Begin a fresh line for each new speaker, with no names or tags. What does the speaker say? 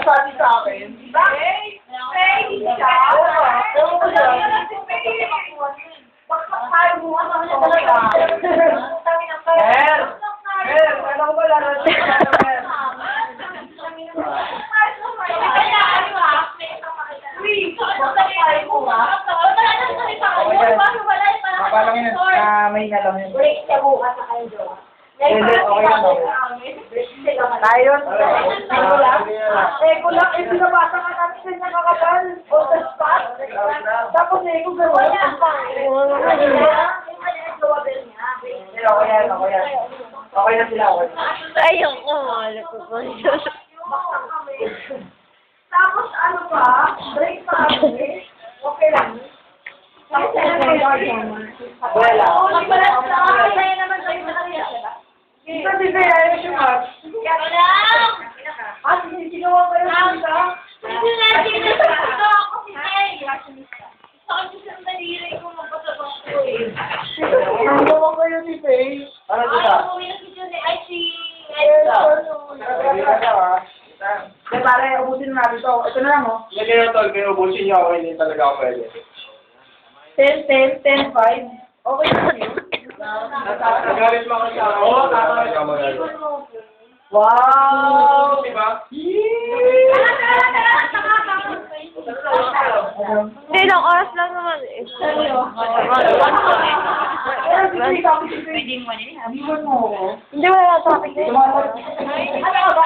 sabi sa akin.
Bakit? Hindi ka?
Ewan ko lang.
Bakit mo nga naman yung
Ano ko laro? Mapalangin na, may nga lang yun.
Break siya bukas sa kayo doon.
Hindi, okay lang ako. Tayo?
Eko lang, eh, binabasa ka namin sa niya kakabal. O sa spot. Tapos eko gano'n.
Okay yan. Okay na sila, okay.
Ayoko, mahal ko po.
Tapos ano pa, break pa kami. Okay lang.
Wala.
Kaya naman kayo na
Ito, di ba, ayaw siya mat.
Ah, sinawa kayo dito?
Sinawa kayo ni Faye. Ano dito? Hindi, pare, ubusin na natin ito. Ito na lang, oh.
Hindi kayo tol, kayo ubusin niyo ako, hindi talaga ako pwede.
10, 5. Okay na yun.
Nagalit mo ako sa ako. Oo, tama.
Wow!
Diba?
Hindi, ilang oras lang naman eh. Hindi, wala na topic eh.
Ano ba?